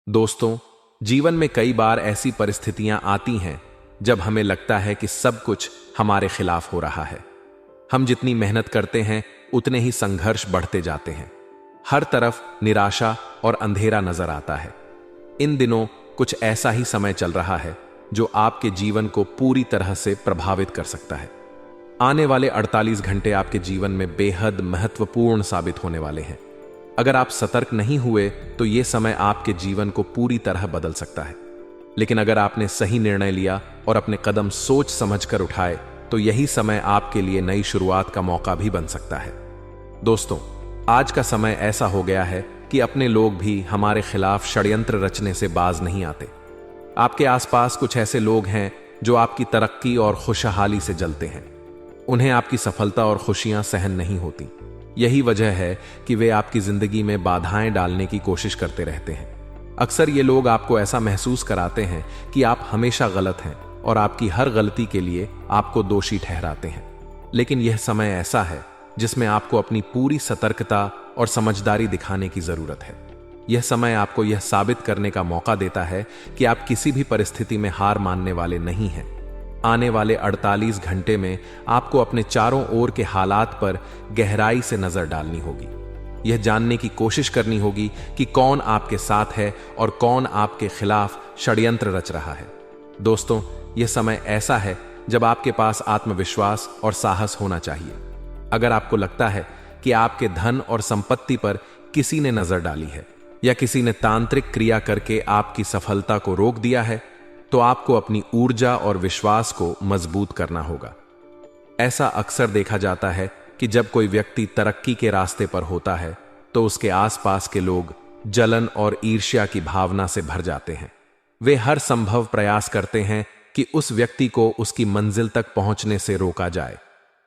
दोस्तों, जीवन में कई बार ऐसी परिस्थितियां आती हैं जब हमें लगता है कि सब कुछ हमारे खिलाफ हो रहा है। हम जितनी मेहनत करते हैं उतने ही संघर्ष बढ़ते जाते हैं। हर तरफ निराशा और अंधेरा नजर आता है। इन दिनों कुछ ऐसा ही समय चल रहा है जो आपके जीवन को पूरी तरह से प्रभावित कर सकता है। आने वाले 48 घंटे आपके जीवन में बेहद महत्वपूर्ण साबित होने वाले हैं। अगर आप सतर्क नहीं हुए तो यह समय आपके जीवन को पूरी तरह बदल सकता है। लेकिन अगर आपने सही निर्णय लिया और अपने कदम सोच समझकर उठाए तो यही समय आपके लिए नई शुरुआत का मौका भी बन सकता है। दोस्तों, आज का समय ऐसा हो गया है कि अपने लोग भी हमारे खिलाफ षड्यंत्र रचने से बाज नहीं आते। आपके आसपास कुछ ऐसे लोग हैं जो आपकी तरक्की और खुशहाली से जलते हैं। उन्हें आपकी सफलता और खुशियां सहन नहीं होती। यही वजह है कि वे आपकी जिंदगी में बाधाएं डालने की कोशिश करते रहते हैं। अक्सर ये लोग आपको ऐसा महसूस कराते हैं कि आप हमेशा गलत हैं और आपकी हर गलती के लिए आपको दोषी ठहराते हैं। लेकिन यह समय ऐसा है जिसमें आपको अपनी पूरी सतर्कता और समझदारी दिखाने की जरूरत है। यह समय आपको यह साबित करने का मौका देता है कि आप किसी भी परिस्थिति में हार मानने वाले नहीं हैं। आने वाले 48 घंटे में आपको अपने चारों ओर के हालात पर गहराई से नजर डालनी होगी। यह जानने की कोशिश करनी होगी कि कौन आपके साथ है और कौन आपके खिलाफ षड्यंत्र रच रहा है। दोस्तों, यह समय ऐसा है जब आपके पास आत्मविश्वास और साहस होना चाहिए। अगर आपको लगता है कि आपके धन और संपत्ति पर किसी ने नजर डाली है या किसी ने तांत्रिक क्रिया करके आपकी सफलता को रोक दिया है, तो आपको अपनी ऊर्जा और विश्वास को मजबूत करना होगा। ऐसा अक्सर देखा जाता है कि जब कोई व्यक्ति तरक्की के रास्ते पर होता है तो उसके आसपास के लोग जलन और ईर्ष्या की भावना से भर जाते हैं। वे हर संभव प्रयास करते हैं कि उस व्यक्ति को उसकी मंजिल तक पहुंचने से रोका जाए।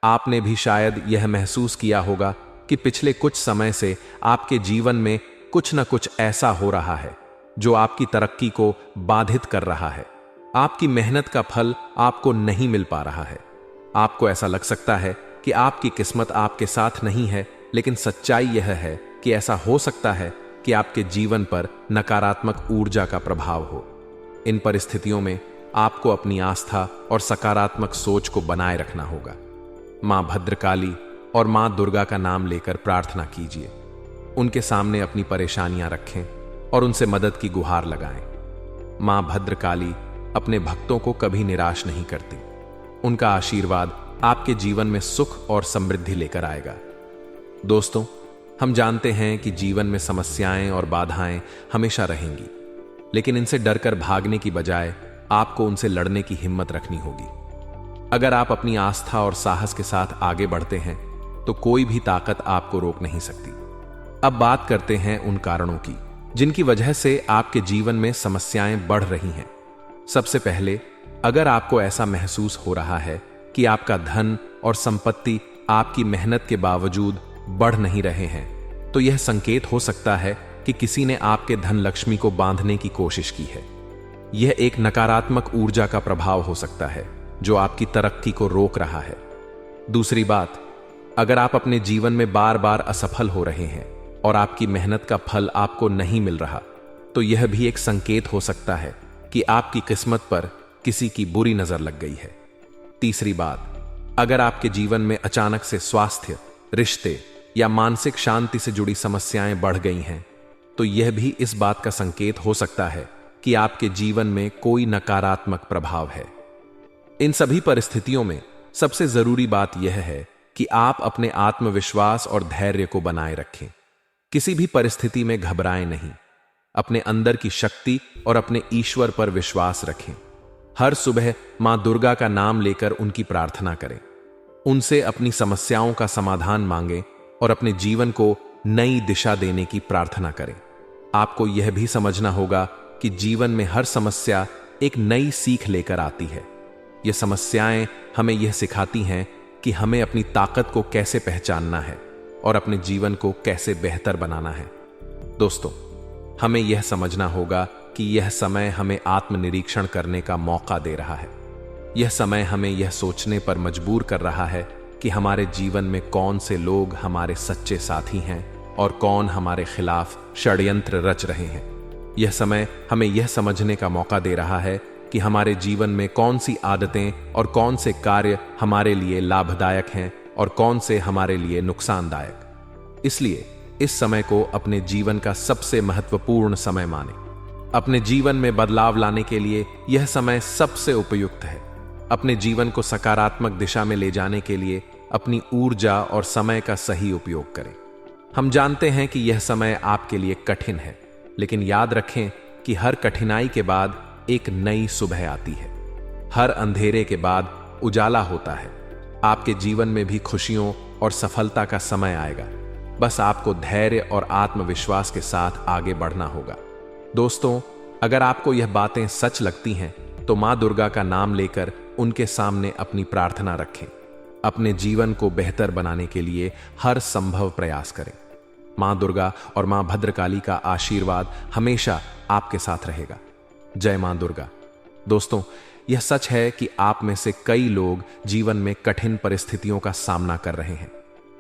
आपने भी शायद यह महसूस किया होगा कि पिछले कुछ समय से आपके जीवन में कुछ न कुछ ऐसा हो रहा है जो आपकी तरक्की को बाधित कर रहा है। आपकी मेहनत का फल आपको नहीं मिल पा रहा है। आपको ऐसा लग सकता है कि आपकी किस्मत आपके साथ नहीं है, लेकिन सच्चाई यह है कि ऐसा हो सकता है कि आपके जीवन पर नकारात्मक ऊर्जा का प्रभाव हो। इन परिस्थितियों में आपको अपनी आस्था और सकारात्मक सोच को बनाए रखना होगा। मां भद्रकाली और मां दुर्गा का नाम लेकर प्रार्थना कीजिए। उनके सामने अपनी परेशानियां रखें और उनसे मदद की गुहार लगाएं। मां भद्रकाली अपने भक्तों को कभी निराश नहीं करती। उनका आशीर्वाद आपके जीवन में सुख और समृद्धि लेकर आएगा। दोस्तों, हम जानते हैं कि जीवन में समस्याएं और बाधाएं हमेशा रहेंगी, लेकिन इनसे डरकर भागने की बजाय आपको उनसे लड़ने की हिम्मत रखनी होगी। अगर आप अपनी आस्था और साहस के साथ आगे बढ़ते हैं तो कोई भी ताकत आपको रोक नहीं सकती। अब बात करते हैं उन कारणों की जिनकी वजह से आपके जीवन में समस्याएं बढ़ रही हैं। सबसे पहले, अगर आपको ऐसा महसूस हो रहा है कि आपका धन और संपत्ति आपकी मेहनत के बावजूद बढ़ नहीं रहे हैं, तो यह संकेत हो सकता है कि किसी ने आपके धन लक्ष्मी को बांधने की कोशिश की है। यह एक नकारात्मक ऊर्जा का प्रभाव हो सकता है जो आपकी तरक्की को रोक रहा है। दूसरी बात, अगर आप अपने जीवन में बार बार असफल हो रहे हैं और आपकी मेहनत का फल आपको नहीं मिल रहा, तो यह भी एक संकेत हो सकता है कि आपकी किस्मत पर किसी की बुरी नजर लग गई है। तीसरी बात, अगर आपके जीवन में अचानक से स्वास्थ्य, रिश्ते या मानसिक शांति से जुड़ी समस्याएं बढ़ गई हैं, तो यह भी इस बात का संकेत हो सकता है कि आपके जीवन में कोई नकारात्मक प्रभाव है। इन सभी परिस्थितियों में सबसे जरूरी बात यह है कि आप अपने आत्मविश्वास और धैर्य को बनाए रखें। किसी भी परिस्थिति में घबराएं नहीं। अपने अंदर की शक्ति और अपने ईश्वर पर विश्वास रखें। हर सुबह मां दुर्गा का नाम लेकर उनकी प्रार्थना करें। उनसे अपनी समस्याओं का समाधान मांगें और अपने जीवन को नई दिशा देने की प्रार्थना करें। आपको यह भी समझना होगा कि जीवन में हर समस्या एक नई सीख लेकर आती है। ये समस्याएं हमें यह सिखाती हैं कि हमें अपनी ताकत को कैसे पहचानना है और अपने जीवन को कैसे बेहतर बनाना है। दोस्तों, हमें यह समझना होगा कि यह समय हमें आत्मनिरीक्षण करने का मौका दे रहा है। यह समय हमें यह सोचने पर मजबूर कर रहा है कि हमारे जीवन में कौन से लोग हमारे सच्चे साथी हैं और कौन हमारे खिलाफ षड्यंत्र रच रहे हैं। यह समय हमें यह समझने का मौका दे रहा है कि हमारे जीवन में कौन सी आदतें और कौन से कार्य हमारे लिए लाभदायक हैं और कौन से हमारे लिए नुकसानदायक। इसलिए इस समय को अपने जीवन का सबसे महत्वपूर्ण समय माने। अपने जीवन में बदलाव लाने के लिए यह समय सबसे उपयुक्त है। अपने जीवन को सकारात्मक दिशा में ले जाने के लिए अपनी ऊर्जा और समय का सही उपयोग करें। हम जानते हैं कि यह समय आपके लिए कठिन है, लेकिन याद रखें कि हर कठिनाई के बाद एक नई सुबह आती है। हर अंधेरे के बाद उजाला होता है। आपके जीवन में भी खुशियों और सफलता का समय आएगा। बस आपको धैर्य और आत्मविश्वास के साथ आगे बढ़ना होगा। दोस्तों, अगर आपको यह बातें सच लगती हैं तो मां दुर्गा का नाम लेकर उनके सामने अपनी प्रार्थना रखें। अपने जीवन को बेहतर बनाने के लिए हर संभव प्रयास करें। मां दुर्गा और मां भद्रकाली का आशीर्वाद हमेशा आपके साथ रहेगा। जय मां दुर्गा। दोस्तों, यह सच है कि आप में से कई लोग जीवन में कठिन परिस्थितियों का सामना कर रहे हैं।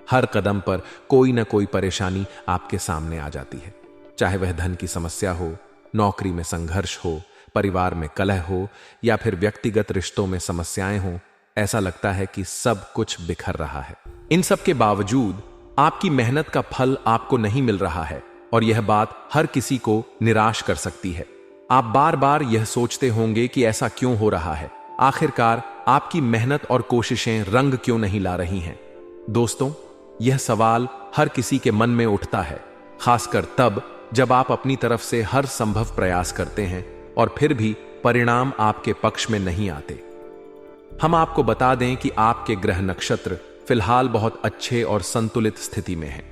हर कदम पर कोई न कोई परेशानी आपके सामने आ जाती है, चाहे वह धन की समस्या हो, नौकरी में संघर्ष हो, परिवार में कलह हो या फिर व्यक्तिगत रिश्तों में समस्याएं हो। ऐसा लगता है कि सब कुछ बिखर रहा है। इन सब के बावजूद आपकी मेहनत का फल आपको नहीं मिल रहा है और यह बात हर किसी को निराश कर सकती है। आप बार बार यह सोचते होंगे कि ऐसा क्यों हो रहा है, आखिरकार आपकी मेहनत और कोशिशें रंग क्यों नहीं ला रही हैं। दोस्तों, यह सवाल हर किसी के मन में उठता है, खासकर तब जब आप अपनी तरफ से हर संभव प्रयास करते हैं और फिर भी परिणाम आपके पक्ष में नहीं आते। हम आपको बता दें कि आपके ग्रह नक्षत्र फिलहाल बहुत अच्छे और संतुलित स्थिति में हैं।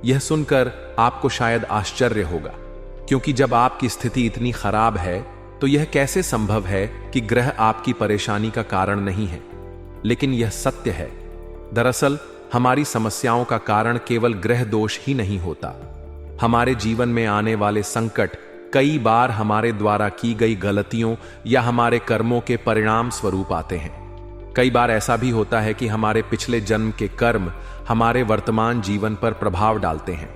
यह सुनकर आपको शायद आश्चर्य होगा, क्योंकि जब आपकी स्थिति इतनी खराब है तो यह कैसे संभव है कि ग्रह आपकी परेशानी का कारण नहीं है। लेकिन यह सत्य है। दरअसल हमारी समस्याओं का कारण केवल ग्रह दोष ही नहीं होता। हमारे जीवन में आने वाले संकट कई बार हमारे द्वारा की गई गलतियों या हमारे कर्मों के परिणाम स्वरूप आते हैं। कई बार ऐसा भी होता है कि हमारे पिछले जन्म के कर्म हमारे वर्तमान जीवन पर प्रभाव डालते हैं।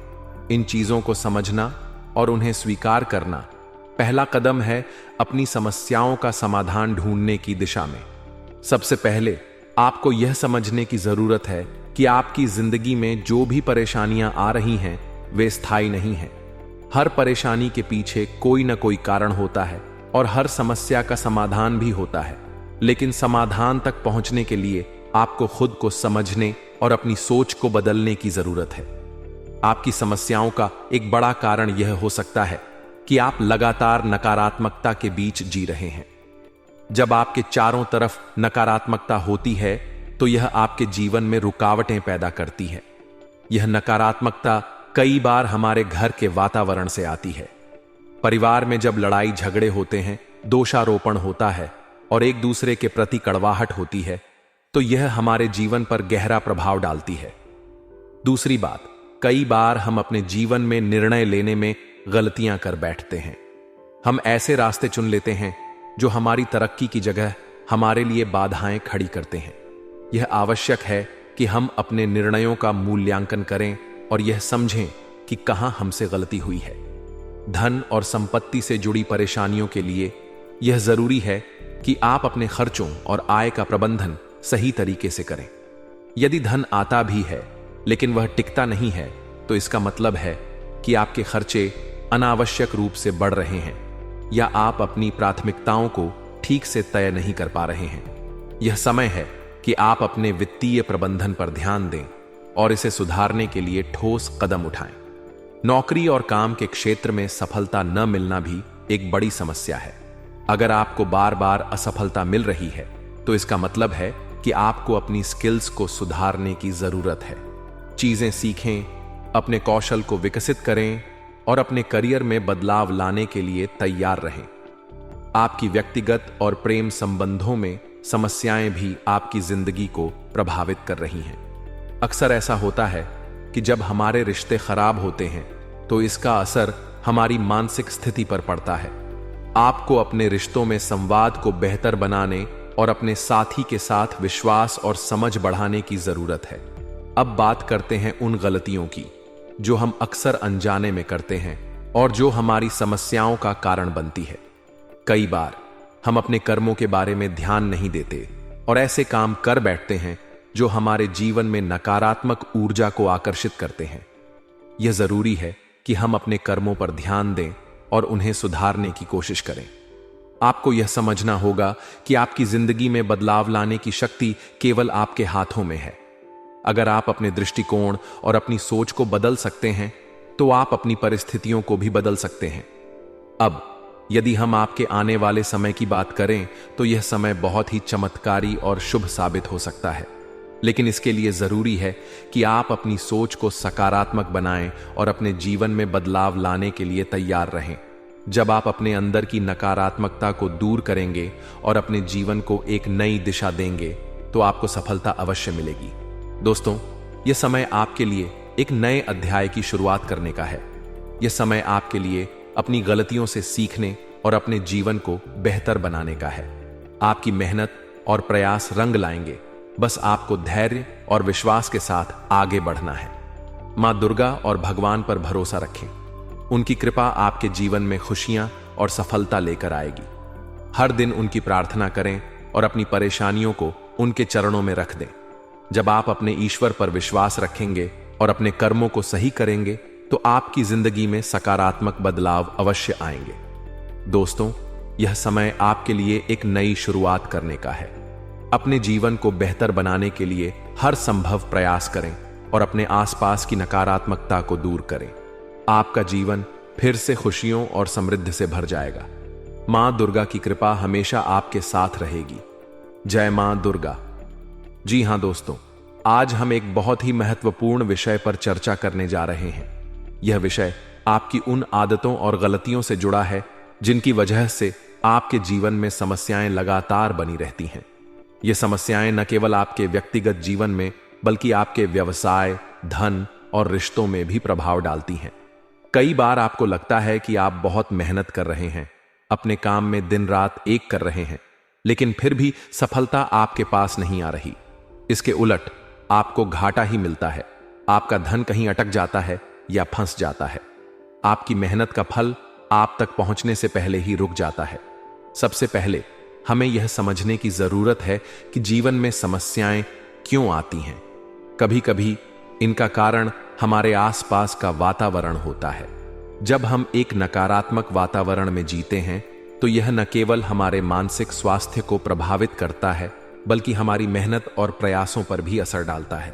इन चीजों को समझना और उन्हें स्वीकार करना पहला कदम है अपनी समस्याओं का समाधान ढूंढने की दिशा में। सबसे पहले आपको यह समझने की जरूरत है कि आपकी जिंदगी में जो भी परेशानियां आ रही हैं वे स्थायी नहीं हैं। हर परेशानी के पीछे कोई ना कोई कारण होता है और हर समस्या का समाधान भी होता है। लेकिन समाधान तक पहुंचने के लिए आपको खुद को समझने और अपनी सोच को बदलने की जरूरत है। आपकी समस्याओं का एक बड़ा कारण यह हो सकता है कि आप लगातार नकारात्मकता के बीच जी रहे हैं। जब आपके चारों तरफ नकारात्मकता होती है तो यह आपके जीवन में रुकावटें पैदा करती है। यह नकारात्मकता कई बार हमारे घर के वातावरण से आती है। परिवार में जब लड़ाई झगड़े होते हैं, दोषारोपण होता है और एक दूसरे के प्रति कड़वाहट होती है, तो यह हमारे जीवन पर गहरा प्रभाव डालती है। दूसरी बात, कई बार हम अपने जीवन में निर्णय लेने में गलतियां कर बैठते हैं। हम ऐसे रास्ते चुन लेते हैं जो हमारी तरक्की की जगह हमारे लिए बाधाएं खड़ी करते हैं। यह आवश्यक है कि हम अपने निर्णयों का मूल्यांकन करें और यह समझें कि कहां हमसे गलती हुई है। धन और संपत्ति से जुड़ी परेशानियों के लिए यह जरूरी है कि आप अपने खर्चों और आय का प्रबंधन सही तरीके से करें। यदि धन आता भी है लेकिन वह टिकता नहीं है, तो इसका मतलब है कि आपके खर्चे अनावश्यक रूप से बढ़ रहे हैं या आप अपनी प्राथमिकताओं को ठीक से तय नहीं कर पा रहे हैं। यह समय है कि आप अपने वित्तीय प्रबंधन पर ध्यान दें और इसे सुधारने के लिए ठोस कदम उठाएं। नौकरी और काम के क्षेत्र में सफलता न मिलना भी एक बड़ी समस्या है। अगर आपको बार बार असफलता मिल रही है तो इसका मतलब है कि आपको अपनी स्किल्स को सुधारने की जरूरत है। चीजें सीखें, अपने कौशल को विकसित करें और अपने करियर में बदलाव लाने के लिए तैयार रहें। आपकी व्यक्तिगत और प्रेम संबंधों में समस्याएं भी आपकी जिंदगी को प्रभावित कर रही हैं। अक्सर ऐसा होता है कि जब हमारे रिश्ते खराब होते हैं तो इसका असर हमारी मानसिक स्थिति पर पड़ता है। आपको अपने रिश्तों में संवाद को बेहतर बनाने और अपने साथी के साथ विश्वास और समझ बढ़ाने की जरूरत है। अब बात करते हैं उन गलतियों की जो हम अक्सर अनजाने में करते हैं और जो हमारी समस्याओं का कारण बनती है। कई बार हम अपने कर्मों के बारे में ध्यान नहीं देते और ऐसे काम कर बैठते हैं जो हमारे जीवन में नकारात्मक ऊर्जा को आकर्षित करते हैं। यह जरूरी है कि हम अपने कर्मों पर ध्यान दें और उन्हें सुधारने की कोशिश करें। आपको यह समझना होगा कि आपकी जिंदगी में बदलाव लाने की शक्ति केवल आपके हाथों में है। अगर आप अपने दृष्टिकोण और अपनी सोच को बदल सकते हैं तो आप अपनी परिस्थितियों को भी बदल सकते हैं। अब यदि हम आपके आने वाले समय की बात करें तो यह समय बहुत ही चमत्कारी और शुभ साबित हो सकता है, लेकिन इसके लिए जरूरी है कि आप अपनी सोच को सकारात्मक बनाएं और अपने जीवन में बदलाव लाने के लिए तैयार रहें। जब आप अपने अंदर की नकारात्मकता को दूर करेंगे और अपने जीवन को एक नई दिशा देंगे तो आपको सफलता अवश्य मिलेगी। दोस्तों, यह समय आपके लिए एक नए अध्याय की शुरुआत करने का है। यह समय आपके लिए अपनी गलतियों से सीखने और अपने जीवन को बेहतर बनाने का है। आपकी मेहनत और प्रयास रंग लाएंगे, बस आपको धैर्य और विश्वास के साथ आगे बढ़ना है। मां दुर्गा और भगवान पर भरोसा रखें। उनकी कृपा आपके जीवन में खुशियां और सफलता लेकर आएगी। हर दिन उनकी प्रार्थना करें और अपनी परेशानियों को उनके चरणों में रख दें। जब आप अपने ईश्वर पर विश्वास रखेंगे और अपने कर्मों को सही करेंगे तो आपकी जिंदगी में सकारात्मक बदलाव अवश्य आएंगे। दोस्तों, यह समय आपके लिए एक नई शुरुआत करने का है। अपने जीवन को बेहतर बनाने के लिए हर संभव प्रयास करें और अपने आसपास की नकारात्मकता को दूर करें। आपका जीवन फिर से खुशियों और समृद्धि से भर जाएगा। मां दुर्गा की कृपा हमेशा आपके साथ रहेगी। जय मां दुर्गा। जी हां दोस्तों, आज हम एक बहुत ही महत्वपूर्ण विषय पर चर्चा करने जा रहे हैं। यह विषय आपकी उन आदतों और गलतियों से जुड़ा है जिनकी वजह से आपके जीवन में समस्याएं लगातार बनी रहती हैं। ये समस्याएं न केवल आपके व्यक्तिगत जीवन में बल्कि आपके व्यवसाय, धन और रिश्तों में भी प्रभाव डालती हैं। कई बार आपको लगता है कि आप बहुत मेहनत कर रहे हैं, अपने काम में दिन रात एक कर रहे हैं, लेकिन फिर भी सफलता आपके पास नहीं आ रही। इसके उलट आपको घाटा ही मिलता है। आपका धन कहीं अटक जाता है या फंस जाता है। आपकी मेहनत का फल आप तक पहुंचने से पहले ही रुक जाता है। सबसे पहले हमें यह समझने की जरूरत है कि जीवन में समस्याएं क्यों आती हैं। कभी कभी इनका कारण हमारे आसपास का वातावरण होता है। जब हम एक नकारात्मक वातावरण में जीते हैं तो यह न केवल हमारे मानसिक स्वास्थ्य को प्रभावित करता है बल्कि हमारी मेहनत और प्रयासों पर भी असर डालता है।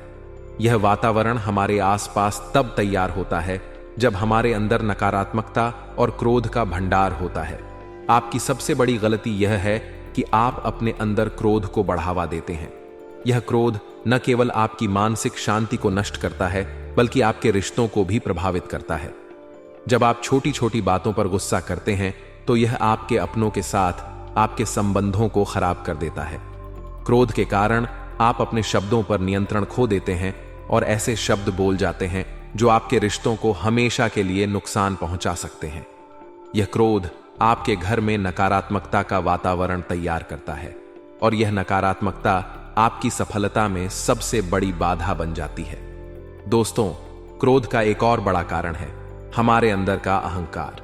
यह वातावरण हमारे आसपास तब तैयार होता है जब हमारे अंदर नकारात्मकता और क्रोध का भंडार होता है। आपकी सबसे बड़ी गलती यह है कि आप अपने अंदर क्रोध को बढ़ावा देते हैं। यह क्रोध न केवल आपकी मानसिक शांति को नष्ट करता है बल्कि आपके रिश्तों को भी प्रभावित करता है। जब आप छोटी छोटी बातों पर गुस्सा करते हैं तो यह आपके अपनों के साथ आपके संबंधों को खराब कर देता है। क्रोध के कारण आप अपने शब्दों पर नियंत्रण खो देते हैं और ऐसे शब्द बोल जाते हैं जो आपके रिश्तों को हमेशा के लिए नुकसान पहुंचा सकते हैं। यह क्रोध आपके घर में नकारात्मकता का वातावरण तैयार करता है और यह नकारात्मकता आपकी सफलता में सबसे बड़ी बाधा बन जाती है। दोस्तों, क्रोध का एक और बड़ा कारण है हमारे अंदर का अहंकार।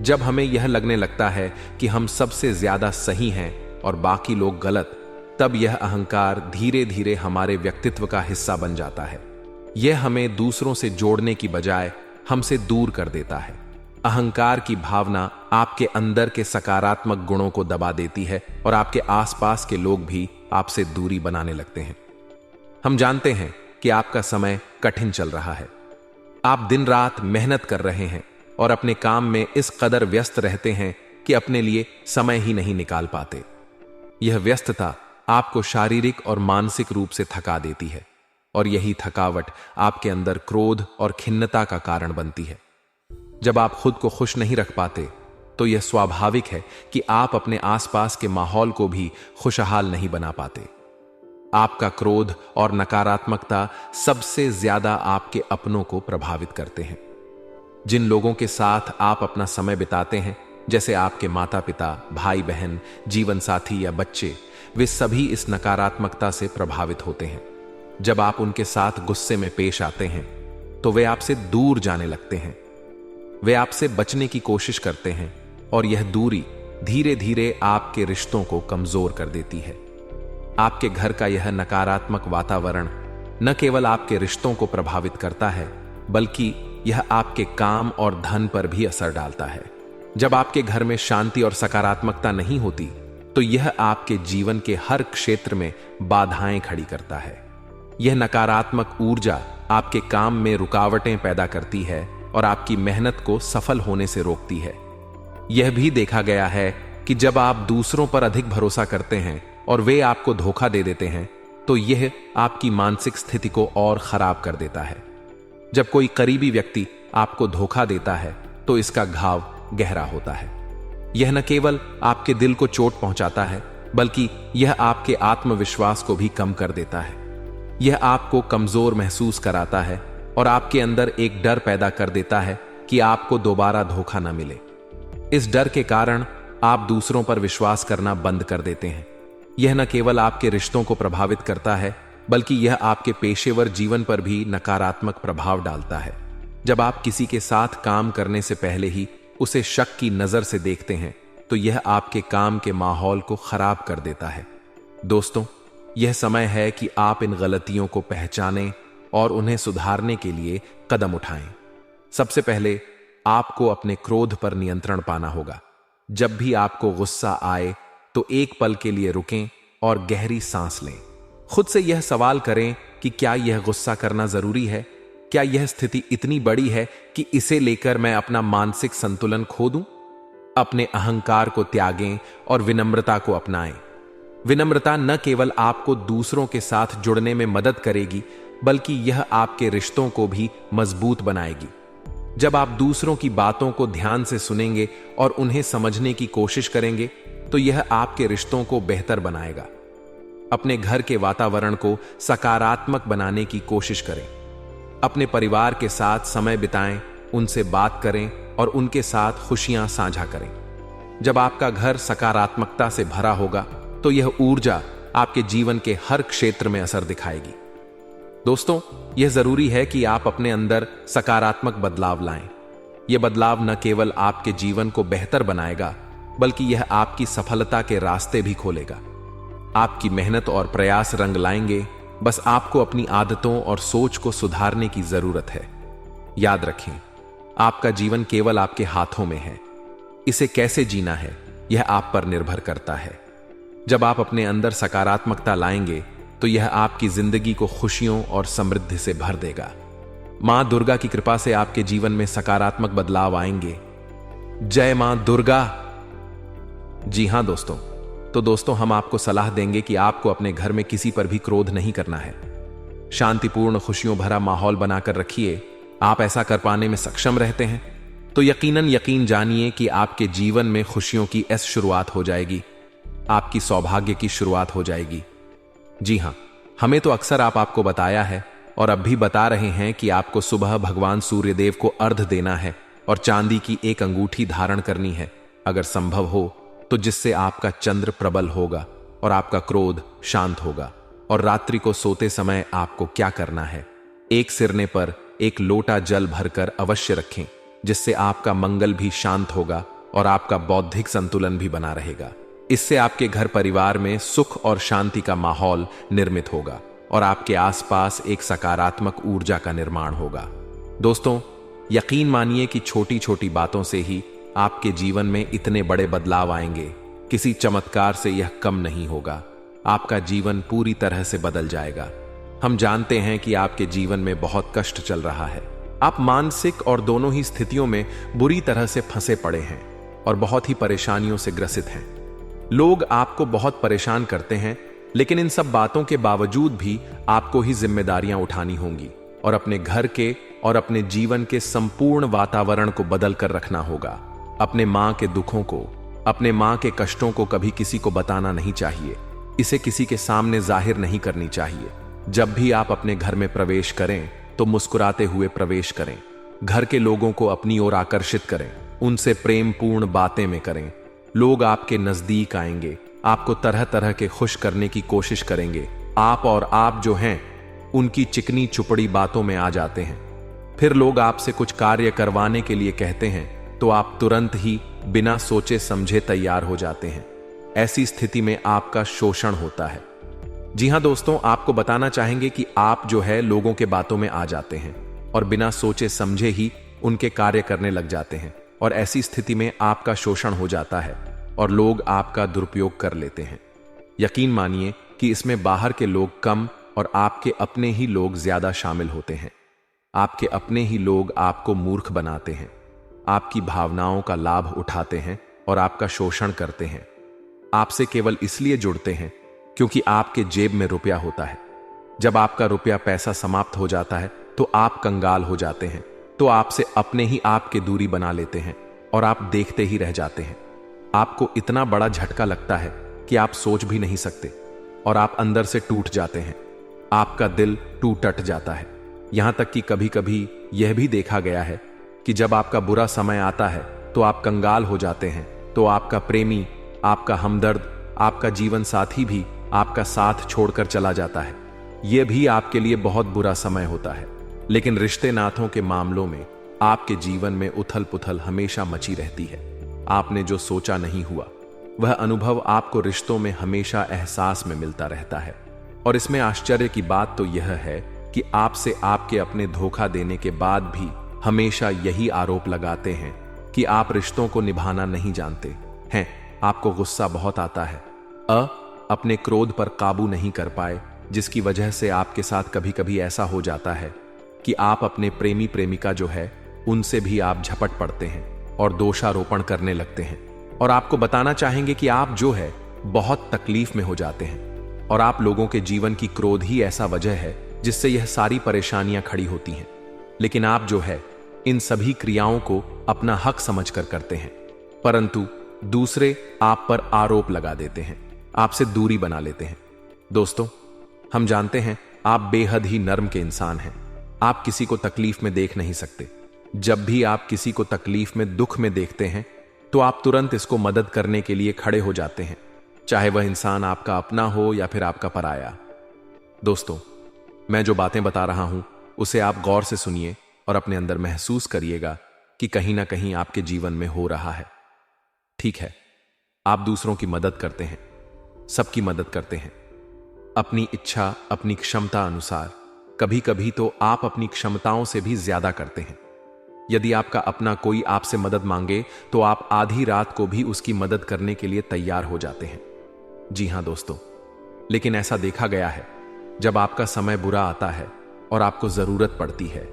जब हमें यह लगने लगता है कि हम सबसे ज्यादा सही हैं और बाकी लोग गलत, तब यह अहंकार धीरे धीरे हमारे व्यक्तित्व का हिस्सा बन जाता है। यह हमें दूसरों से जोड़ने की बजाय हमसे दूर कर देता है। अहंकार की भावना आपके अंदर के सकारात्मक गुणों को दबा देती है और आपके आसपास के लोग भी आपसे दूरी बनाने लगते हैं। हम जानते हैं कि आपका समय कठिन चल रहा है। आप दिन रात मेहनत कर रहे हैं और अपने काम में इस कदर व्यस्त रहते हैं कि अपने लिए समय ही नहीं निकाल पाते। यह व्यस्तता आपको शारीरिक और मानसिक रूप से थका देती है और यही थकावट आपके अंदर क्रोध और खिन्नता का कारण बनती है। जब आप खुद को खुश नहीं रख पाते तो यह स्वाभाविक है कि आप अपने आसपास के माहौल को भी खुशहाल नहीं बना पाते। आपका क्रोध और नकारात्मकता सबसे ज्यादा आपके अपनों को प्रभावित करते हैं। जिन लोगों के साथ आप अपना समय बिताते हैं, जैसे आपके माता पिता, भाई बहन, जीवन साथी या बच्चे, वे सभी इस नकारात्मकता से प्रभावित होते हैं। जब आप उनके साथ गुस्से में पेश आते हैं तो वे आपसे दूर जाने लगते हैं। वे आपसे बचने की कोशिश करते हैं और यह दूरी धीरे धीरे आपके रिश्तों को कमजोर कर देती है। आपके घर का यह नकारात्मक वातावरण न केवल आपके रिश्तों को प्रभावित करता है, बल्कि यह आपके काम और धन पर भी असर डालता है। जब आपके घर में शांति और सकारात्मकता नहीं होती, तो यह आपके जीवन के हर क्षेत्र में बाधाएं खड़ी करता है। यह नकारात्मक ऊर्जा आपके काम में रुकावटें पैदा करती है और आपकी मेहनत को सफल होने से रोकती है। यह भी देखा गया है कि जब आप दूसरों पर अधिक भरोसा करते हैं और वे आपको धोखा दे देते हैं, तो यह आपकी मानसिक स्थिति को और खराब कर देता है। जब कोई करीबी व्यक्ति आपको धोखा देता है, तो इसका घाव गहरा होता है। यह न केवल आपके दिल को चोट पहुंचाता है, बल्कि यह आपके आत्मविश्वास को भी कम कर देता है। यह आपको कमजोर महसूस कराता है और आपके अंदर एक डर पैदा कर देता है कि आपको दोबारा धोखा न मिले। इस डर के कारण आप दूसरों पर विश्वास करना बंद कर देते हैं। यह न केवल आपके रिश्तों को प्रभावित करता है, बल्कि यह आपके पेशेवर जीवन पर भी नकारात्मक प्रभाव डालता है। जब आप किसी के साथ काम करने से पहले ही उसे शक की नजर से देखते हैं, तो यह आपके काम के माहौल को खराब कर देता है। दोस्तों, यह समय है कि आप इन गलतियों को पहचानें और उन्हें सुधारने के लिए कदम उठाएं। सबसे पहले आपको अपने क्रोध पर नियंत्रण पाना होगा। जब भी आपको गुस्सा आए, तो एक पल के लिए रुकें और गहरी सांस लें। खुद से यह सवाल करें कि क्या यह गुस्सा करना जरूरी है? क्या यह स्थिति इतनी बड़ी है कि इसे लेकर मैं अपना मानसिक संतुलन खो दूं? अपने अहंकार को त्यागें और विनम्रता को अपनाएं। विनम्रता न केवल आपको दूसरों के साथ जुड़ने में मदद करेगी, बल्कि यह आपके रिश्तों को भी मजबूत बनाएगी। जब आप दूसरों की बातों को ध्यान से सुनेंगे और उन्हें समझने की कोशिश करेंगे, तो यह आपके रिश्तों को बेहतर बनाएगा। अपने घर के वातावरण को सकारात्मक बनाने की कोशिश करें। अपने परिवार के साथ समय बिताएं, उनसे बात करें और उनके साथ खुशियां साझा करें। जब आपका घर सकारात्मकता से भरा होगा, तो यह ऊर्जा आपके जीवन के हर क्षेत्र में असर दिखाएगी। दोस्तों, यह जरूरी है कि आप अपने अंदर सकारात्मक बदलाव लाएं। यह बदलाव न केवल आपके जीवन को बेहतर बनाएगा, बल्कि यह आपकी सफलता के रास्ते भी खोलेगा। आपकी मेहनत और प्रयास रंग लाएंगे। बस आपको अपनी आदतों और सोच को सुधारने की जरूरत है। याद रखें, आपका जीवन केवल आपके हाथों में है। इसे कैसे जीना है, यह आप पर निर्भर करता है। जब आप अपने अंदर सकारात्मकता लाएंगे, तो यह आपकी जिंदगी को खुशियों और समृद्धि से भर देगा। मां दुर्गा की कृपा से आपके जीवन में सकारात्मक बदलाव आएंगे। जय मां दुर्गा। जी हां दोस्तों, तो दोस्तों, हम आपको सलाह देंगे कि आपको अपने घर में किसी पर भी क्रोध नहीं करना है। शांतिपूर्ण, खुशियों भरा माहौल बनाकर रखिए। आप ऐसा कर पाने में सक्षम रहते हैं, तो यकीन जानिए कि आपके जीवन में खुशियों की ऐसी शुरुआत हो जाएगी। आपकी सौभाग्य की शुरुआत हो जाएगी। जी हां, हमें तो अक्सर आपको बताया है और अब भी बता रहे हैं कि आपको सुबह भगवान सूर्यदेव को अर्घ्य देना है और चांदी की एक अंगूठी धारण करनी है, अगर संभव हो तो, जिससे आपका चंद्र प्रबल होगा और आपका क्रोध शांत होगा। और रात्रि को सोते समय आपको क्या करना है, एक सिरने पर एक लोटा जल भरकर अवश्य रखें, जिससे आपका मंगल भी शांत होगा और आपका बौद्धिक संतुलन भी बना रहेगा। इससे आपके घर परिवार में सुख और शांति का माहौल निर्मित होगा और आपके आसपास एक सकारात्मक ऊर्जा का निर्माण होगा। दोस्तों, यकीन मानिए कि छोटी छोटी बातों से ही आपके जीवन में इतने बड़े बदलाव आएंगे। किसी चमत्कार से यह कम नहीं होगा। आपका जीवन पूरी तरह से बदल जाएगा। हम जानते हैं कि आपके जीवन में बहुत कष्ट चल रहा है। आप मानसिक और दोनों ही स्थितियों में बुरी तरह से फंसे पड़े हैं और बहुत ही परेशानियों से ग्रसित हैं। लोग आपको बहुत परेशान करते हैं, लेकिन इन सब बातों के बावजूद भी आपको ही जिम्मेदारियां उठानी होंगी और अपने घर के और अपने जीवन के संपूर्ण वातावरण को बदल कर रखना होगा। अपने मां के दुखों को, अपने मां के कष्टों को कभी किसी को बताना नहीं चाहिए। इसे किसी के सामने जाहिर नहीं करनी चाहिए। जब भी आप अपने घर में प्रवेश करें, तो मुस्कुराते हुए प्रवेश करें। घर के लोगों को अपनी ओर आकर्षित करें, उनसे प्रेमपूर्ण बातें में करें। लोग आपके नजदीक आएंगे, आपको तरह तरह के खुश करने की कोशिश करेंगे। आप जो हैं, उनकी चिकनी चुपड़ी बातों में आ जाते हैं। फिर लोग आपसे कुछ कार्य करवाने के लिए कहते हैं तो आप तुरंत ही बिना सोचे समझे तैयार हो जाते हैं। ऐसी स्थिति में आपका शोषण होता है। जी हां दोस्तों, आपको बताना चाहेंगे कि आप जो है लोगों के बातों में आ जाते हैं और बिना सोचे समझे ही उनके कार्य करने लग जाते हैं, और ऐसी स्थिति में आपका शोषण हो जाता है और लोग आपका दुरुपयोग कर लेते हैं। यकीन मानिए कि इसमें बाहर के लोग कम और आपके अपने ही लोग ज्यादा शामिल होते हैं। आपके अपने ही लोग आपको मूर्ख बनाते हैं, आपकी भावनाओं का लाभ उठाते हैं और आपका शोषण करते हैं। आपसे केवल इसलिए जुड़ते हैं क्योंकि आपके जेब में रुपया होता है। जब आपका रुपया पैसा समाप्त हो जाता है तो आप कंगाल हो जाते हैं, तो आपसे अपने ही आपके दूरी बना लेते हैं और आप देखते ही रह जाते हैं। आपको इतना बड़ा झटका लगता है कि आप सोच भी नहीं सकते और आप अंदर से टूट जाते हैं। आपका दिल टूट जाता है। यहां तक कि कभी कभी यह भी देखा गया है कि जब आपका बुरा समय आता है तो आप कंगाल हो जाते हैं, तो आपका प्रेमी, आपका हमदर्द, आपका जीवन साथी भी आपका साथ छोड़कर चला जाता है। यह भी आपके लिए बहुत बुरा समय होता है। लेकिन रिश्ते नातों के मामलों में आपके जीवन में उथल पुथल हमेशा मची रहती है। आपने जो सोचा नहीं हुआ, वह अनुभव आपको रिश्तों में हमेशा एहसास में मिलता रहता है। और इसमें आश्चर्य की बात तो यह है कि आपसे आपके अपने धोखा देने के बाद भी हमेशा यही आरोप लगाते हैं कि आप रिश्तों को निभाना नहीं जानते हैं। आपको गुस्सा बहुत आता है, अपने क्रोध पर काबू नहीं कर पाए, जिसकी वजह से आपके साथ कभी कभी ऐसा हो जाता है कि आप अपने प्रेमी प्रेमिका जो है उनसे भी आप झपट पड़ते हैं और दोषारोपण करने लगते हैं। और आपको बताना चाहेंगे कि आप जो है बहुत तकलीफ में हो जाते हैं और आप लोगों के जीवन की क्रोध ही ऐसा वजह है जिससे यह सारी परेशानियां खड़ी होती हैं। लेकिन आप जो है इन सभी क्रियाओं को अपना हक समझकर करते हैं, परंतु दूसरे आप पर आरोप लगा देते हैं, आपसे दूरी बना लेते हैं। दोस्तों, हम जानते हैं आप बेहद ही नर्म के इंसान हैं। आप किसी को तकलीफ में देख नहीं सकते। जब भी आप किसी को तकलीफ में, दुख में देखते हैं तो आप तुरंत इसको मदद करने के लिए खड़े हो जाते हैं, चाहे वह इंसान आपका अपना हो या फिर आपका पराया। दोस्तों, मैं जो बातें बता रहा हूं उसे आप गौर से सुनिए और अपने अंदर महसूस करिएगा कि कहीं ना कहीं आपके जीवन में हो रहा है। ठीक है, आप दूसरों की मदद करते हैं, सबकी मदद करते हैं, अपनी इच्छा, अपनी क्षमता अनुसार। कभी कभी तो आप अपनी क्षमताओं से भी ज्यादा करते हैं। यदि आपका अपना कोई आपसे मदद मांगे तो आप आधी रात को भी उसकी मदद करने के लिए तैयार हो जाते हैं। जी हां दोस्तों, लेकिन ऐसा देखा गया है जब आपका समय बुरा आता है और आपको जरूरत पड़ती है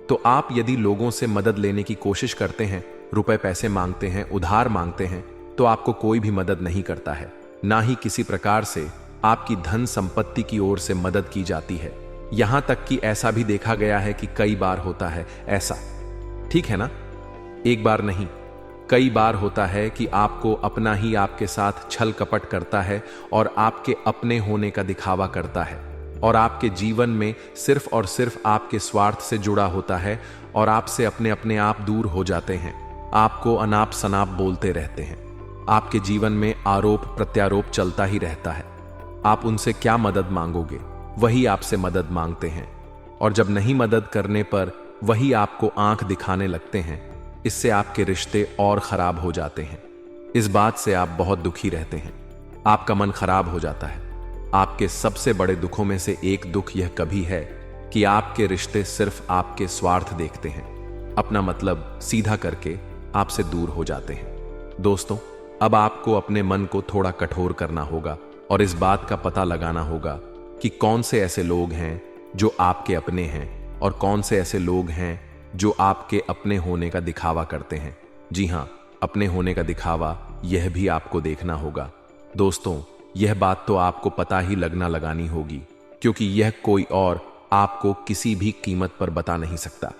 तो आप यदि लोगों से मदद लेने की कोशिश करते हैं, रुपए पैसे मांगते हैं, उधार मांगते हैं, तो आपको कोई भी मदद नहीं करता है। ना ही किसी प्रकार से आपकी धन संपत्ति की ओर से मदद की जाती है। यहां तक कि ऐसा भी देखा गया है कि कई बार होता है ऐसा, ठीक है ना, एक बार नहीं कई बार होता है कि आपको अपना ही आपके साथ छल कपट करता है और आपके अपने होने का दिखावा करता है और आपके जीवन में सिर्फ और सिर्फ आपके स्वार्थ से जुड़ा होता है और आपसे अपने अपने आप दूर हो जाते हैं। आपको अनाप शनाप बोलते रहते हैं। आपके जीवन में आरोप प्रत्यारोप चलता ही रहता है। आप उनसे क्या मदद मांगोगे, वही आपसे मदद मांगते हैं, और जब नहीं मदद करने पर वही आपको आंख दिखाने लगते हैं। इससे आपके रिश्ते और खराब हो जाते हैं। इस बात से आप बहुत दुखी रहते हैं, आपका मन खराब हो जाता है। आपके सबसे बड़े दुखों में से एक दुख यह कभी है कि आपके रिश्ते सिर्फ आपके स्वार्थ देखते हैं, अपना मतलब सीधा करके आपसे दूर हो जाते हैं। दोस्तों, अब आपको अपने मन को थोड़ा कठोर करना होगा और इस बात का पता लगाना होगा कि कौन से ऐसे लोग हैं जो आपके अपने हैं और कौन से ऐसे लोग हैं जो आपके अपने होने का दिखावा करते हैं। जी हां, अपने होने का दिखावा यह भी आपको देखना होगा। दोस्तों, यह बात तो आपको पता ही लगना लगानी होगी, क्योंकि यह कोई और आपको किसी भी कीमत पर बता नहीं सकता,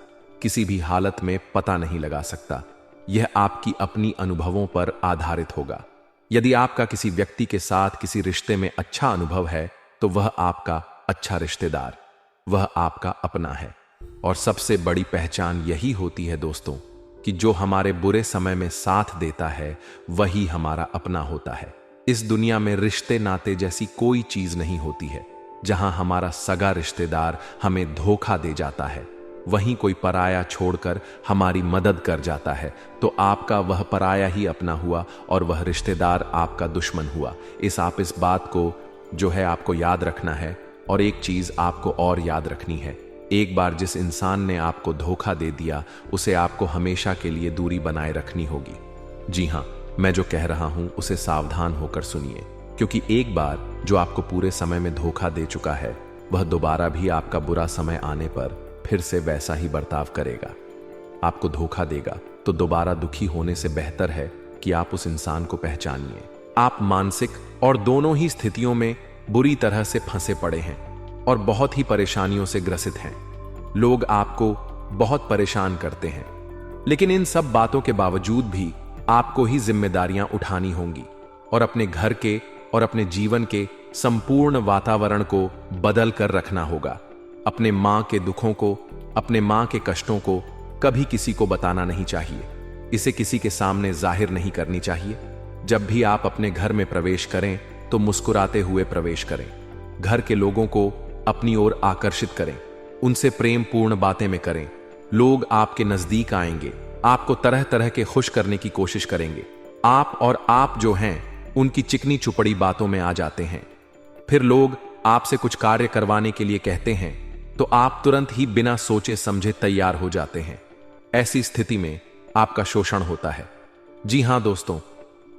किसी भी हालत में पता नहीं लगा सकता। यह आपकी अपनी अनुभवों पर आधारित होगा। यदि आपका किसी व्यक्ति के साथ किसी रिश्ते में अच्छा अनुभव है तो वह आपका अच्छा रिश्तेदार, वह आपका अपना है। और सबसे बड़ी पहचान यही होती है दोस्तों कि जो हमारे बुरे समय में साथ देता है वही हमारा अपना होता है। इस दुनिया में रिश्ते नाते जैसी कोई चीज नहीं होती है जहां हमारा सगा रिश्तेदार हमें धोखा दे जाता है। वहीं कोई पराया छोड़कर हमारी मदद कर जाता है तो आपका वह पराया ही अपना हुआ और वह रिश्तेदार आपका दुश्मन हुआ। इस बात को जो है आपको याद रखना है। और एक चीज आपको और याद रखनी है, एक बार जिस इंसान ने आपको धोखा दे दिया उसे आपको हमेशा के लिए दूरी बनाए रखनी होगी। जी हाँ, मैं जो कह रहा हूं उसे सावधान होकर सुनिए, क्योंकि एक बार जो आपको पूरे समय में धोखा दे चुका है वह दोबारा भी आपका बुरा समय आने पर फिर से वैसा ही बर्ताव करेगा। आपको धोखा देगा तो दोबारा दुखी होने से बेहतर है कि आप उस इंसान को पहचानिए। आप मानसिक और दोनों ही स्थितियों में बुरी तरह से फंसे पड़े हैं और बहुत ही परेशानियों से ग्रसित हैं। लोग आपको बहुत परेशान करते हैं, लेकिन इन सब बातों के बावजूद भी आपको ही जिम्मेदारियां उठानी होंगी और अपने घर के और अपने जीवन के संपूर्ण वातावरण को बदल कर रखना होगा। अपने मां के दुखों को, अपने मां के कष्टों को कभी किसी को बताना नहीं चाहिए। इसे किसी के सामने जाहिर नहीं करनी चाहिए। जब भी आप अपने घर में प्रवेश करें तो मुस्कुराते हुए प्रवेश करें। घर के लोगों को अपनी ओर आकर्षित करें, उनसे प्रेम पूर्ण बातें में करें। लोग आपके नजदीक आएंगे, आपको तरह तरह के खुश करने की कोशिश करेंगे। आप जो हैं उनकी चिकनी चुपड़ी बातों में आ जाते हैं। फिर लोग आपसे कुछ कार्य करवाने के लिए कहते हैं तो आप तुरंत ही बिना सोचे समझे तैयार हो जाते हैं। ऐसी स्थिति में आपका शोषण होता है। जी हां दोस्तों,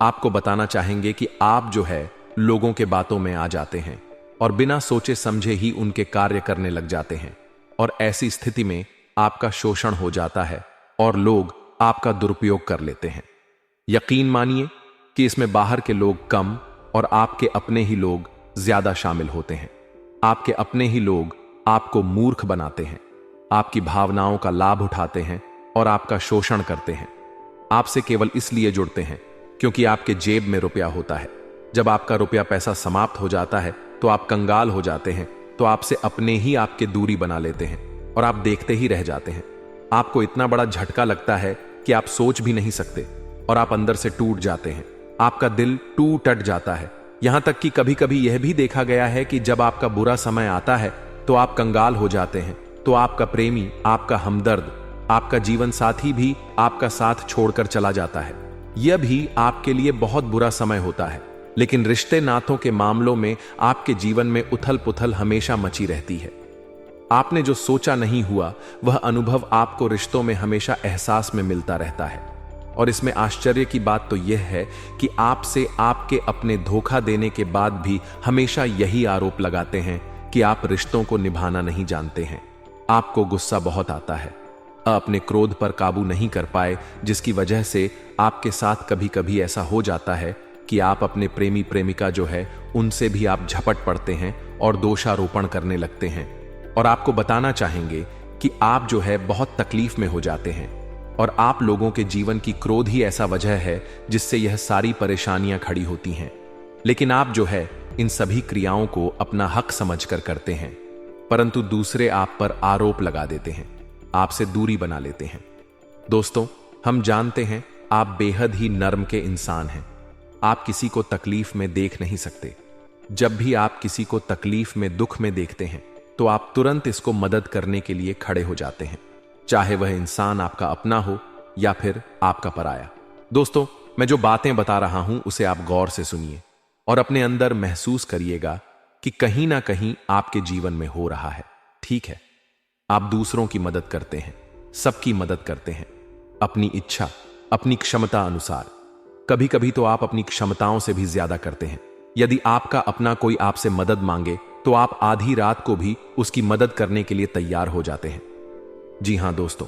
आपको बताना चाहेंगे कि आप जो है लोगों के बातों में आ जाते हैं और बिना सोचे समझे ही उनके कार्य करने लग जाते हैं और ऐसी स्थिति में आपका शोषण हो जाता है और लोग आपका दुरुपयोग कर लेते हैं। यकीन मानिए कि इसमें बाहर के लोग कम और आपके अपने ही लोग ज्यादा शामिल होते हैं। आपके अपने ही लोग आपको मूर्ख बनाते हैं, आपकी भावनाओं का लाभ उठाते हैं और आपका शोषण करते हैं। आपसे केवल इसलिए जुड़ते हैं क्योंकि आपके जेब में रुपया होता है। जब आपका रुपया पैसा समाप्त हो जाता है तो आप कंगाल हो जाते हैं, तो आपसे अपने ही आपके दूरी बना लेते हैं और आप देखते ही रह जाते हैं। आपको इतना बड़ा झटका लगता है कि आप सोच भी नहीं सकते और आप अंदर से टूट जाते हैं। आपका दिल टूट जाता है। यहां तक कि कभी कभी यह भी देखा गया है कि जब आपका बुरा समय आता है तो आप कंगाल हो जाते हैं, तो आपका प्रेमी, आपका हमदर्द, आपका जीवन साथी भी आपका साथ छोड़कर चला जाता है। यह भी आपके लिए बहुत बुरा समय होता है। लेकिन रिश्ते नातों के मामलों में आपके जीवन में उथल पुथल हमेशा मची रहती है। आपने जो सोचा नहीं हुआ वह अनुभव आपको रिश्तों में एहसास में मिलता रहता है। और इसमें आश्चर्य की बात तो यह है कि आपसे आपके अपने धोखा देने के बाद भी हमेशा यही आरोप लगाते हैं कि आप रिश्तों को निभाना नहीं जानते हैं। आपको गुस्सा बहुत आता है, अपने क्रोध पर काबू नहीं कर पाए, जिसकी वजह से आपके साथ कभी कभी ऐसा हो जाता है कि आप अपने प्रेमी प्रेमिका जो है उनसे भी आप झपट पड़ते हैं और दोषारोपण करने लगते हैं। और आपको बताना चाहेंगे कि आप जो है बहुत तकलीफ में हो जाते हैं और आप लोगों के जीवन की क्रोध ही ऐसा वजह है जिससे यह सारी परेशानियां खड़ी होती हैं। लेकिन आप जो है इन सभी क्रियाओं को अपना हक समझकर करते हैं, परंतु दूसरे आप पर आरोप लगा देते हैं, आपसे दूरी बना लेते हैं। दोस्तों, हम जानते हैं आप बेहद ही नर्म के इंसान हैं। आप किसी को तकलीफ में देख नहीं सकते। जब भी आप किसी को तकलीफ में, दुख में देखते हैं तो आप तुरंत इसको मदद करने के लिए खड़े हो जाते हैं, चाहे वह इंसान आपका अपना हो या फिर आपका पराया। दोस्तों, मैं जो बातें बता रहा हूं उसे आप गौर से सुनिए और अपने अंदर महसूस करिएगा कि कहीं ना कहीं आपके जीवन में हो रहा है। ठीक है, आप दूसरों की मदद करते हैं, सबकी मदद करते हैं, अपनी इच्छा, अपनी क्षमता अनुसार। कभी कभी तो आप अपनी क्षमताओं से भी ज्यादा करते हैं। यदि आपका अपना कोई आपसे मदद मांगे तो आप आधी रात को भी उसकी मदद करने के लिए तैयार हो जाते हैं। जी हां दोस्तों,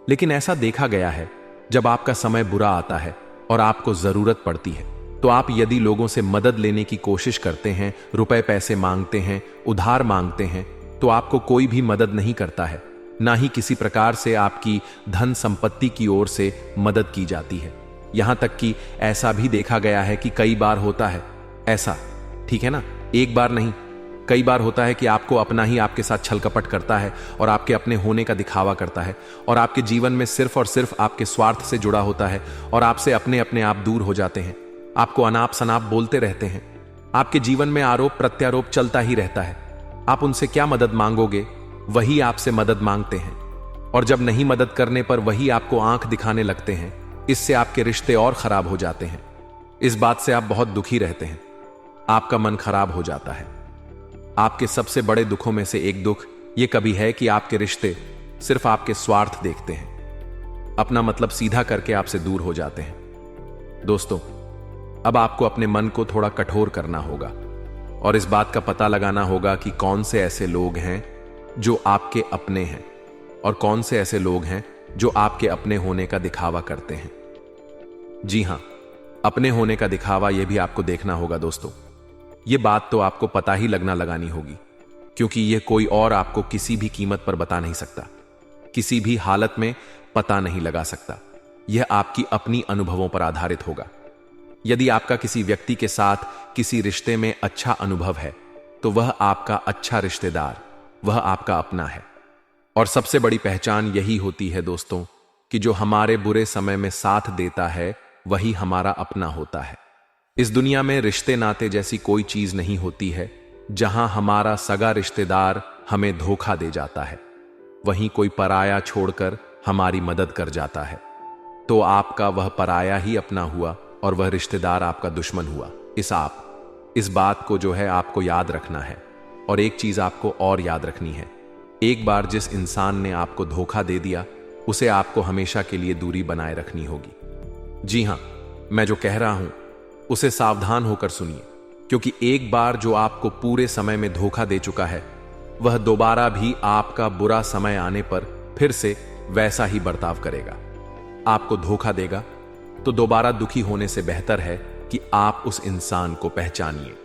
लेकिन ऐसा देखा गया है जब आपका समय बुरा आता है और आपको जरूरत पड़ती है तो आप यदि लोगों से मदद लेने की कोशिश करते हैं, रुपए पैसे मांगते हैं, उधार मांगते हैं, तो आपको कोई भी मदद नहीं करता है। ना ही किसी प्रकार से आपकी धन संपत्ति की ओर से मदद की जाती है। यहां तक कि ऐसा भी देखा गया है कि कई बार होता है ऐसा, ठीक है ना, एक बार नहीं, कई बार होता है कि आपको अपना ही आपके साथ छल कपट करता है और आपके अपने होने का दिखावा करता है और आपके जीवन में सिर्फ और सिर्फ आपके स्वार्थ से जुड़ा होता है और आपसे अपने अपने आप दूर हो जाते हैं। आपको अनाप शनाप बोलते रहते हैं। आपके जीवन में आरोप प्रत्यारोप चलता ही रहता है। आप उनसे क्या मदद मांगोगे, वही आपसे मदद मांगते हैं। और जब नहीं मदद करने पर वही आपको आंख दिखाने लगते हैं, इससे आपके रिश्ते और खराब हो जाते हैं। इस बात से आप बहुत दुखी रहते हैं, आपका मन खराब हो जाता है। आपके सबसे बड़े दुखों में से एक दुख यह कभी है कि आपके रिश्ते सिर्फ आपके स्वार्थ देखते हैं, अपना मतलब सीधा करके आपसे दूर हो जाते हैं। दोस्तों, अब आपको अपने मन को थोड़ा कठोर करना होगा और इस बात का पता लगाना होगा कि कौन से ऐसे लोग हैं जो आपके अपने हैं और कौन से ऐसे लोग हैं जो आपके अपने होने का दिखावा करते हैं। जी हां, अपने होने का दिखावा यह भी आपको देखना होगा दोस्तों। यह बात तो आपको पता ही लगानी होगी, क्योंकि यह कोई और आपको किसी भी कीमत पर बता नहीं सकता, किसी भी हालत में पता नहीं लगा सकता। यह आपकी अपनी अनुभवों पर आधारित होगा। यदि आपका किसी व्यक्ति के साथ किसी रिश्ते में अच्छा अनुभव है, तो वह आपका अच्छा रिश्तेदार, वह आपका अपना है। और सबसे बड़ी पहचान यही होती है दोस्तों कि जो हमारे बुरे समय में साथ देता है वही हमारा अपना होता है। इस दुनिया में रिश्ते नाते जैसी कोई चीज नहीं होती है जहां हमारा सगा रिश्तेदार हमें धोखा दे जाता है, वहीं कोई पराया छोड़कर हमारी मदद कर जाता है, तो आपका वह पराया ही अपना हुआ और वह रिश्तेदार आपका दुश्मन हुआ। इस बात को जो है आपको याद रखना है। और एक चीज आपको और याद रखनी है, एक बार जिस इंसान ने आपको धोखा दे दिया उसे आपको हमेशा के लिए दूरी बनाए रखनी होगी। जी हां, मैं जो कह रहा हूं उसे सावधान होकर सुनिए, क्योंकि एक बार जो आपको पूरे समय में धोखा दे चुका है, वह दोबारा भी आपका बुरा समय आने पर फिर से वैसा ही बर्ताव करेगा, आपको धोखा देगा। तो दोबारा दुखी होने से बेहतर है कि आप उस इंसान को पहचानिए।